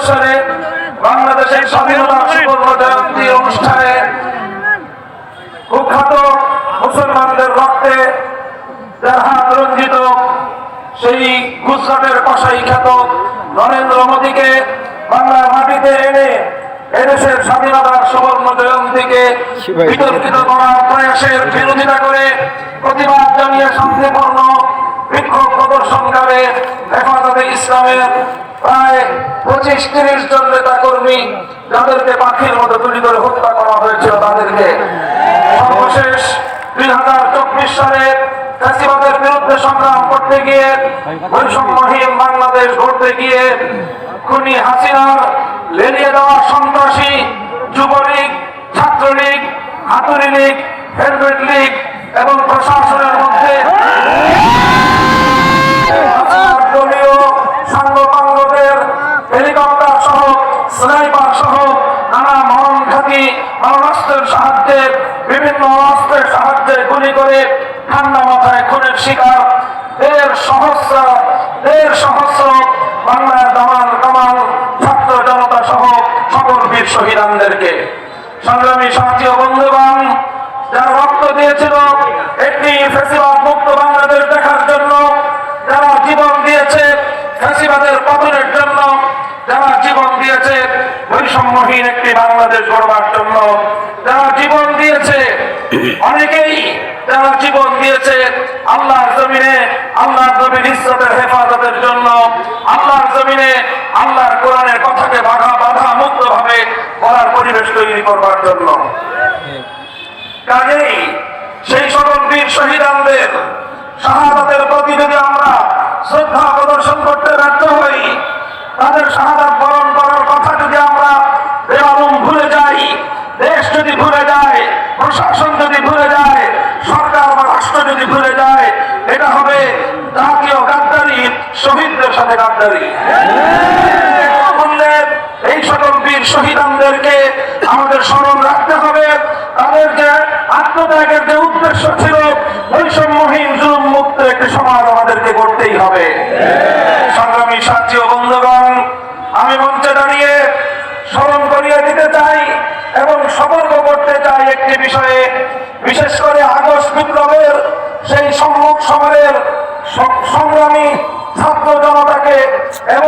সালে বাংলাদেশের স্বাধীনতা সুবর্ণ জয়ন্তী অনুষ্ঠানে কুখ্যাত মুসলমানদের রক্তে যার হাত রঞ্জিত সেই গুজরাটের কসাই খ্যাত নরেন্দ্র মোদীকে বাংলার মাটিতে এনে এদেশের স্বাধীনতার সুবর্ণ জয়ন্তীকে বিতর্কিত করার প্রয়াসের বিরোধিতা করে প্রতিবাদ জানিয়ে শান্তিপূর্ণ বিক্ষোভ প্রদর্শনকালে হেফাজতে ইসলামের প্রায় 25-30 জন নেতা কর্মী যাদেরকে পাখির মতো গুলি করে হত্যা করা হয়েছিল তাদেরকে সর্বশেষ 2024 সালে ফ্যাসিবাদের বিরুদ্ধে সংগ্রাম করতে গিয়ে বৈষম্যহীন বাংলাদেশ গড়তে গিয়ে খুনি হাসিনার লেলিয়ে দেওয়া সন্ত্রাসী যুবলীগ, ছাত্রলীগ, হাতুড়ি লীগ, হেলমেট লীগ এবং প্রশাসনের মধ্যে দলীয় সাঙ্গপাঙ্গদের হেলিকপ্টার সহ স্নাইপার সহ নানা মরণঘাতী মারণাস্ত্রের সাহায্যে বিভিন্ন অস্ত্রের সাহায্যে গুলি করে ঠান্ডা মাথায় খুনের শিকার দেড় সহস্র বাংলার দামাল কামাল ছাত্র জনতা সহ সকল বীর শহীদানদেরকে সংগ্রামী সাথী ও বন্ধুগণ, যারা রক্ত দিয়েছিল একটি ফ্যাসিবাদ মুক্ত বাংলাদেশ দেখার জন্য, যারা জীবন দিয়েছে ফ্যাসিবাদের পতনের জন্য, যারা জীবন দিয়েছে বৈষম্যহীন একটি বাংলাদেশ গড়বার জন্য, যারা জীবন দিয়েছে অনেকেই যারা জীবন দিয়েছে আল্লাহর জমিনে আল্লাহর নবীর ইজ্জতের হেফাজতের জন্য, আল্লাহর জমিনে আল্লাহর কোরআনের কথাকে বাধা মুক্ত ভাবে বলার পরিবেশ তৈরি করবার জন্য। কাজেই সেই সকল বীর শহীদানদের শাহাদাতের প্রতি যদি আমরা শ্রদ্ধা প্রদর্শন করতে ব্যর্থ হই, তাদের শাহাদাত বরণ করার কথা যদি আমরা বেমালুম ভুলে যাই, দেশ যদি ভুলে যায়, প্রশাসন যদি ভুলে যায়, সরকার বা রাষ্ট্র যদি ভুলে যায়, এটা হবে জাতীয় গাদ্দারি, শহীদদের সাথে গাদ্দারি। এই সকল বীর শহীদানদেরকে আমাদের স্মরণ রাখতে হবে। তাদের যে আত্মত্যাগের যে উদ্দেশ্য ছিল বৈষম্যহীন জুলুম মুক্ত একটি সমাজ আমাদেরকে করতেই হবে। সংগ্রামী সাথী ও বন্ধুগণ, আমি মঞ্চে দাঁড়িয়ে স্মরণ করিয়ে দিতে চাই এবং সতর্ক করতে চাই একটি বিষয়ে, বিশেষ করে আগস্ট বিপ্লবের সেই সম্মুখ সমরের সংগ্রামী ছাত্র জনতাকে